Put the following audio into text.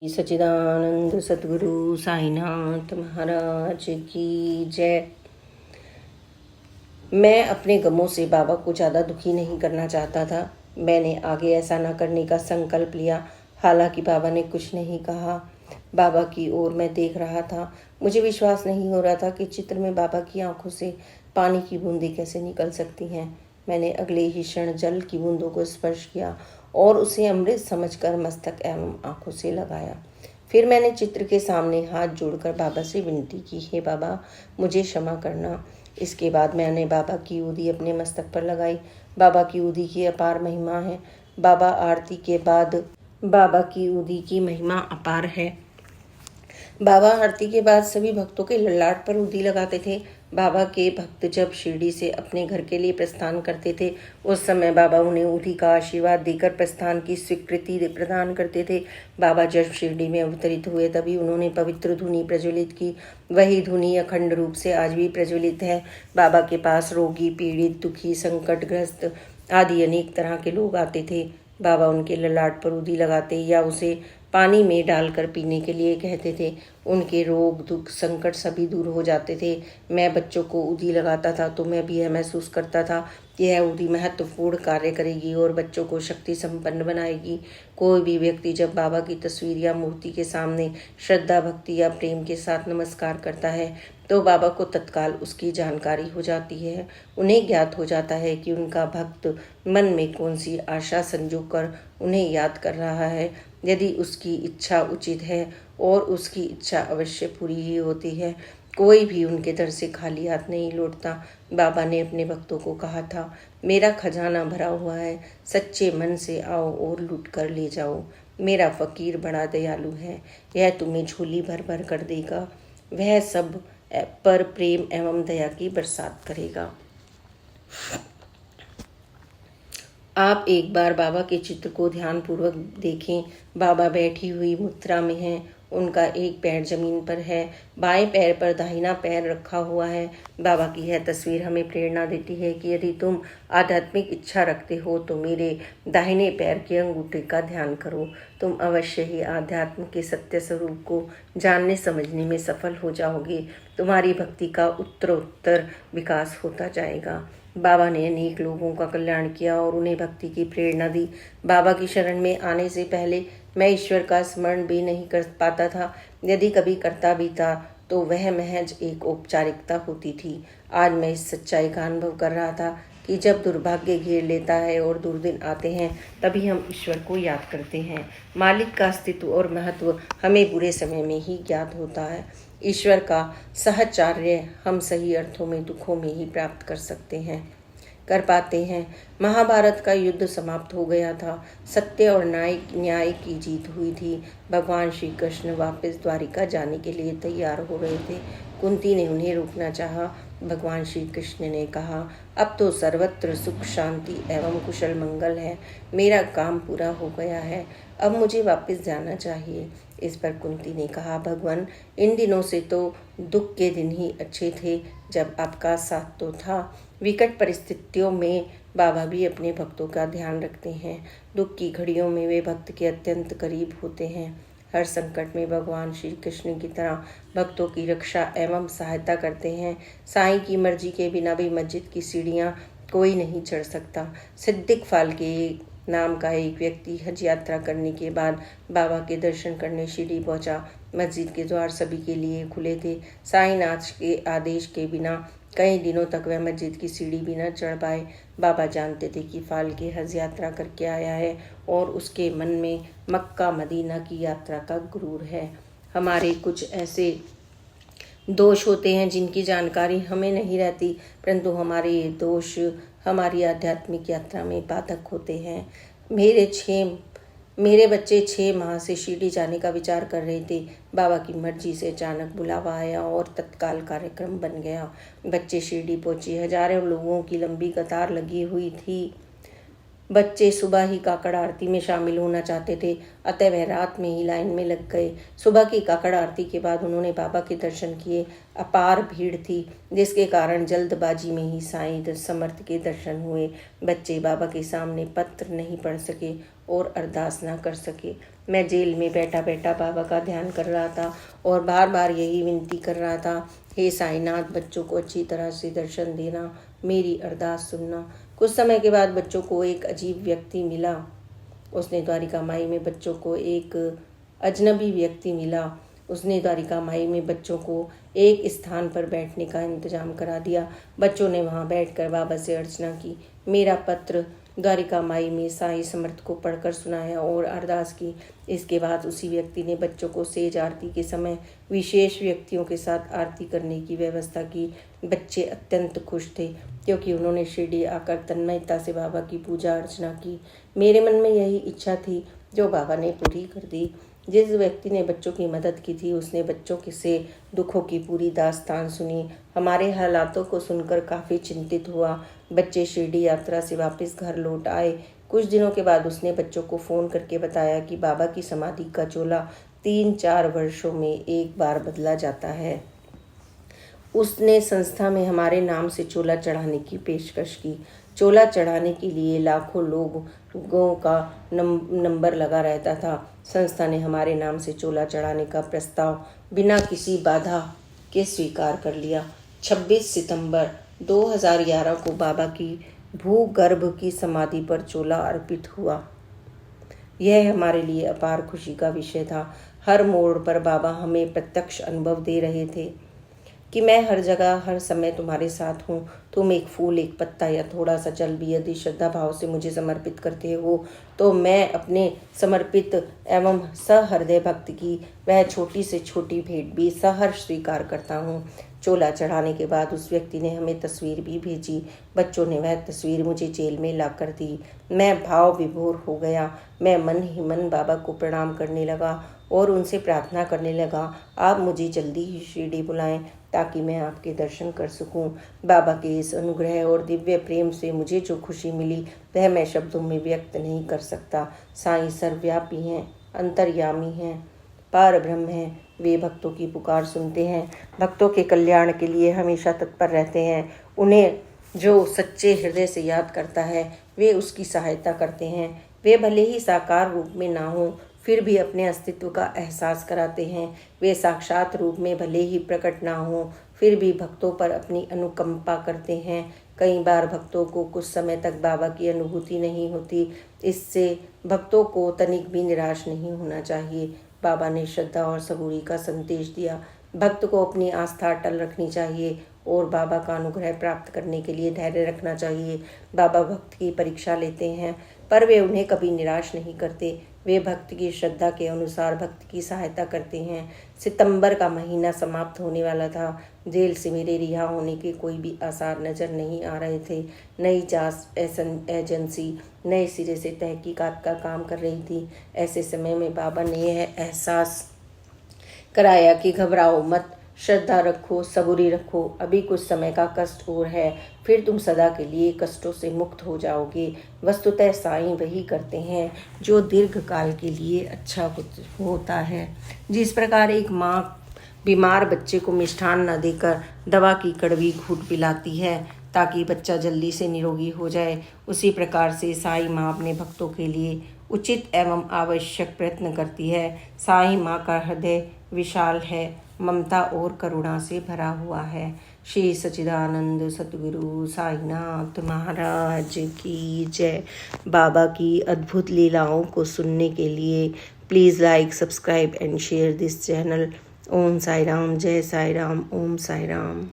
सच्चिदानंद सतगुरु साईनाथ महाराज की जय। मैं अपने गमों से बाबा को ज़्यादा दुखी नहीं करना चाहता था। मैंने आगे ऐसा न करने का संकल्प लिया। हालांकि बाबा ने कुछ नहीं कहा। बाबा की ओर मैं देख रहा था। मुझे विश्वास नहीं हो रहा था कि चित्र में बाबा की आंखों से पानी की बूंदें कैसे निकल सकती हैं। मैंने अगले ही क्षण जल की बूंदों को स्पर्श किया और उसे अमृत समझकर मस्तक एवं आंखों से लगाया। फिर मैंने चित्र के सामने हाथ जोड़कर बाबा से विनती की, हे बाबा, मुझे क्षमा करना। इसके बाद मैंने बाबा की ऊदी अपने मस्तक पर लगाई। बाबा की ऊदी की अपार महिमा है। बाबा आरती के बाद बाबा की ऊदी की महिमा अपार है। बाबा आरती के बाद सभी भक्तों के ललाट पर ऊदी लगाते थे। बाबा के भक्त जब शिरडी से अपने घर के लिए प्रस्थान करते थे, उस समय बाबा उन्हें ऊदी का आशीर्वाद देकर प्रस्थान की स्वीकृति प्रदान करते थे। बाबा जब शिरडी में अवतरित हुए तभी उन्होंने पवित्र धुनी प्रज्वलित की। वही धुनी अखंड रूप से आज भी प्रज्वलित है। बाबा के पास रोगी, पीड़ित, दुखी, संकटग्रस्त आदि अनेक तरह के लोग आते थे। बाबा उनके ललाट पर ऊदी लगाते या उसे पानी में डालकर पीने के लिए कहते थे। उनके रोग, दुख, संकट सभी दूर हो जाते थे। मैं बच्चों को ऊदी लगाता था तो मैं भी यह महसूस करता था कि यह ऊदी महत्वपूर्ण कार्य करेगी और बच्चों को शक्ति संपन्न बनाएगी। कोई भी व्यक्ति जब बाबा की तस्वीर या मूर्ति के सामने श्रद्धा, भक्ति या प्रेम के साथ नमस्कार करता है तो बाबा को तत्काल उसकी जानकारी हो जाती है। उन्हें ज्ञात हो जाता है कि उनका भक्त मन में कौन सी आशा संजो कर उन्हें याद कर रहा है। यदि उसकी इच्छा उचित है और उसकी इच्छा अवश्य पूरी ही होती है। कोई भी उनके दर से खाली हाथ नहीं लौटता। बाबा ने अपने भक्तों को कहा था, मेरा खजाना भरा हुआ है, सच्चे मन से आओ और लूट कर ले जाओ। मेरा फकीर बड़ा दयालु है, यह तुम्हें झोली भर भर कर देगा। वह सब पर प्रेम एवं दया की बरसात करेगा। आप एक बार बाबा के चित्र को ध्यानपूर्वक देखें। बाबा बैठी हुई मुद्रा में हैं। उनका एक पैर जमीन पर है, बाएं पैर पर दाहिना पैर रखा हुआ है। बाबा की यह तस्वीर हमें प्रेरणा देती है कि यदि तुम आध्यात्मिक इच्छा रखते हो तो मेरे दाहिने पैर के अंगूठे का ध्यान करो। तुम अवश्य ही आध्यात्म के सत्य स्वरूप को जानने समझने में सफल हो जाओगे। तुम्हारी भक्ति का उत्तरोत्तर विकास होता जाएगा। बाबा ने अनेक लोगों का कल्याण किया और उन्हें भक्ति की प्रेरणा दी। बाबा की शरण में आने से पहले मैं ईश्वर का स्मरण भी नहीं कर पाता था। यदि कभी करता भी था तो वह महज एक औपचारिकता होती थी। आज मैं इस सच्चाई का अनुभव कर रहा था कि जब दुर्भाग्य घेर लेता है और दुर्दिन आते हैं तभी हम ईश्वर को याद करते हैं। मालिक का अस्तित्व और महत्व हमें बुरे समय में ही ज्ञात होता है। ईश्वर का साहचर्य हम सही अर्थों में दुखों में ही प्राप्त कर पाते हैं। महाभारत का युद्ध समाप्त हो गया था। सत्य और न्याय की जीत हुई थी। भगवान श्री कृष्ण वापस द्वारिका जाने के लिए तैयार हो रहे थे। कुंती ने उन्हें रोकना चाहा। भगवान श्री कृष्ण ने कहा, अब तो सर्वत्र सुख, शांति एवं कुशल मंगल है। मेरा काम पूरा हो गया है, अब मुझे वापस जाना चाहिए। इस पर कुंती ने कहा, भगवान, इन दिनों से तो दुख के दिन ही अच्छे थे जब आपका साथ तो था। विकट परिस्थितियों में बाबा भी अपने भक्तों का ध्यान रखते हैं। दुख की घड़ियों में वे भक्त के अत्यंत करीब होते हैं। हर संकट में भगवान श्री कृष्ण की तरह भक्तों की रक्षा एवं सहायता करते हैं। साईं की मर्जी के बिना भी मस्जिद की सीढ़ियाँ कोई नहीं चढ़ सकता। सिद्दीक फाल्के नाम का एक व्यक्ति हज यात्रा करने के बाद बाबा के दर्शन करने शिरडी पहुंचा। मस्जिद के द्वार सभी के लिए खुले थे। साईंनाथ के आदेश के बिना कई दिनों तक वह मस्जिद की सीढ़ी भी न चढ़ पाए। बाबा जानते थे कि फाल्के हज यात्रा करके आया है और उसके मन में मक्का मदीना की यात्रा का गुरूर है। हमारे कुछ ऐसे दोष होते हैं जिनकी जानकारी हमें नहीं रहती, परंतु हमारे ये दोष हमारी आध्यात्मिक यात्रा में बाधक होते हैं। मेरे बच्चे 6 माह से शिरडी जाने का विचार कर रहे थे। बाबा की मर्जी से अचानक बुलावा आया और तत्काल कार्यक्रम बन गया। बच्चे शिरडी पहुंचे। हजारों लोगों की लंबी कतार लगी हुई थी। बच्चे सुबह ही काकड़ आरती में शामिल होना चाहते थे, अतः वह रात में ही लाइन में लग गए। सुबह की काकड़ आरती के बाद उन्होंने बाबा के दर्शन किए। अपार भीड़ थी, जिसके कारण जल्दबाजी में ही साईं समर्थ के दर्शन हुए। बच्चे बाबा के सामने पत्र नहीं पढ़ सके और अरदास न कर सके। मैं जेल में बैठा बैठा बाबा का ध्यान कर रहा था और बार बार यही विनती कर रहा था, हे साईनाथ, बच्चों को अच्छी तरह से दर्शन देना, मेरी अरदास सुनना। कुछ समय के बाद बच्चों को एक अजीब व्यक्ति मिला। उसने द्वारिका माई में बच्चों को एक अजनबी व्यक्ति मिला। उसने द्वारिका माई में बच्चों को एक स्थान पर बैठने का इंतजाम करा दिया। बच्चों ने वहां बैठकर बाबा से अर्चना की। मेरा पत्र द्वारिका माई में साईं समर्थ को पढ़कर सुनाया और अरदास की। इसके बाद उसी व्यक्ति ने बच्चों को सेज आरती के समय विशेष व्यक्तियों के साथ आरती करने की व्यवस्था की। बच्चे अत्यंत खुश थे क्योंकि उन्होंने शिरडी आकर तन्मयता से बाबा की पूजा अर्चना की। मेरे मन में यही इच्छा थी जो बाबा ने पूरी कर दी। जिस व्यक्ति ने बच्चों की मदद की थी उसने बच्चों के से दुखों की पूरी दास्तान सुनी। हमारे हालातों को सुनकर काफ़ी चिंतित हुआ। बच्चे शिरडी यात्रा से वापस घर लौट आए। कुछ दिनों के बाद उसने बच्चों को फ़ोन करके बताया कि बाबा की समाधि का चोला 3-4 वर्षों में एक बार बदला जाता है। उसने संस्था में हमारे नाम से चोला चढ़ाने की पेशकश की। चोला चढ़ाने के लिए लाखों लोगों का नंबर लगा रहता था। संस्था ने हमारे नाम से चोला चढ़ाने का प्रस्ताव बिना किसी बाधा के स्वीकार कर लिया। 26 सितंबर 2011 को बाबा की भूगर्भ की समाधि पर चोला अर्पित हुआ। यह हमारे लिए अपार खुशी का विषय था। हर मोड़ पर बाबा हमें प्रत्यक्ष अनुभव दे रहे थे कि मैं हर जगह हर समय तुम्हारे साथ हूँ। तुम एक फूल, एक पत्ता या थोड़ा सा जल भी यदि श्रद्धा भाव से मुझे समर्पित करते हो तो मैं अपने समर्पित एवं सहृदय भक्त की वह छोटी से छोटी भेंट भी सहर्ष स्वीकार करता हूँ। चोला चढ़ाने के बाद उस व्यक्ति ने हमें तस्वीर भी भेजी। बच्चों ने वह तस्वीर मुझे जेल में लाकर दी। मैं भाव विभोर हो गया। मैं मन ही मन बाबा को प्रणाम करने लगा और उनसे प्रार्थना करने लगा, आप मुझे जल्दी ही शिरडी बुलाएं ताकि मैं आपके दर्शन कर सकूं। बाबा के इस अनुग्रह और दिव्य प्रेम से मुझे जो खुशी मिली वह मैं शब्दों में व्यक्त नहीं कर सकता। साईं सर्वव्यापी हैं, अंतर्यामी हैं, पार ब्रह्म हैं। वे भक्तों की पुकार सुनते हैं, भक्तों के कल्याण के लिए हमेशा तत्पर रहते हैं। उन्हें जो सच्चे हृदय से याद करता है वे उसकी सहायता करते हैं। वे भले ही साकार रूप में ना हों फिर भी अपने अस्तित्व का एहसास कराते हैं। वे साक्षात रूप में भले ही प्रकट ना हों फिर भी भक्तों पर अपनी अनुकंपा करते हैं। कई बार भक्तों को कुछ समय तक बाबा की अनुभूति नहीं होती। इससे भक्तों को तनिक भी निराश नहीं होना चाहिए। बाबा ने श्रद्धा और सबूरी का संदेश दिया। भक्त को अपनी आस्था अटल रखनी चाहिए और बाबा का अनुग्रह प्राप्त करने के लिए धैर्य रखना चाहिए। बाबा भक्त की परीक्षा लेते हैं पर वे उन्हें कभी निराश नहीं करते। वे भक्त की श्रद्धा के अनुसार भक्त की सहायता करते हैं। सितंबर का महीना समाप्त होने वाला था। जेल से मेरे रिहा होने के कोई भी आसार नजर नहीं आ रहे थे। नई जांच एजेंसी नए सिरे से तहकीकात का काम कर रही थी। ऐसे समय में बाबा ने यह एहसास कराया कि घबराओ मत, श्रद्धा रखो, सबूरी रखो। अभी कुछ समय का कष्ट और है, फिर तुम सदा के लिए कष्टों से मुक्त हो जाओगे। वस्तुतः साईं वही करते हैं जो दीर्घ काल के लिए अच्छा होता है। जिस प्रकार एक माँ बीमार बच्चे को मिष्ठान न देकर दवा की कड़वी घूंट पिलाती है ताकि बच्चा जल्दी से निरोगी हो जाए, उसी प्रकार से साईं माँ अपने भक्तों के लिए उचित एवं आवश्यक प्रयत्न करती है। साईं माँ का हृदय विशाल है, ममता और करुणा से भरा हुआ है। श्री सच्चिदानंद सतगुरु साईनाथ महाराज की जय। बाबा की अद्भुत लीलाओं को सुनने के लिए please like, subscribe and share this channel. Om Sai Ram, जय साई राम, ओम साई राम।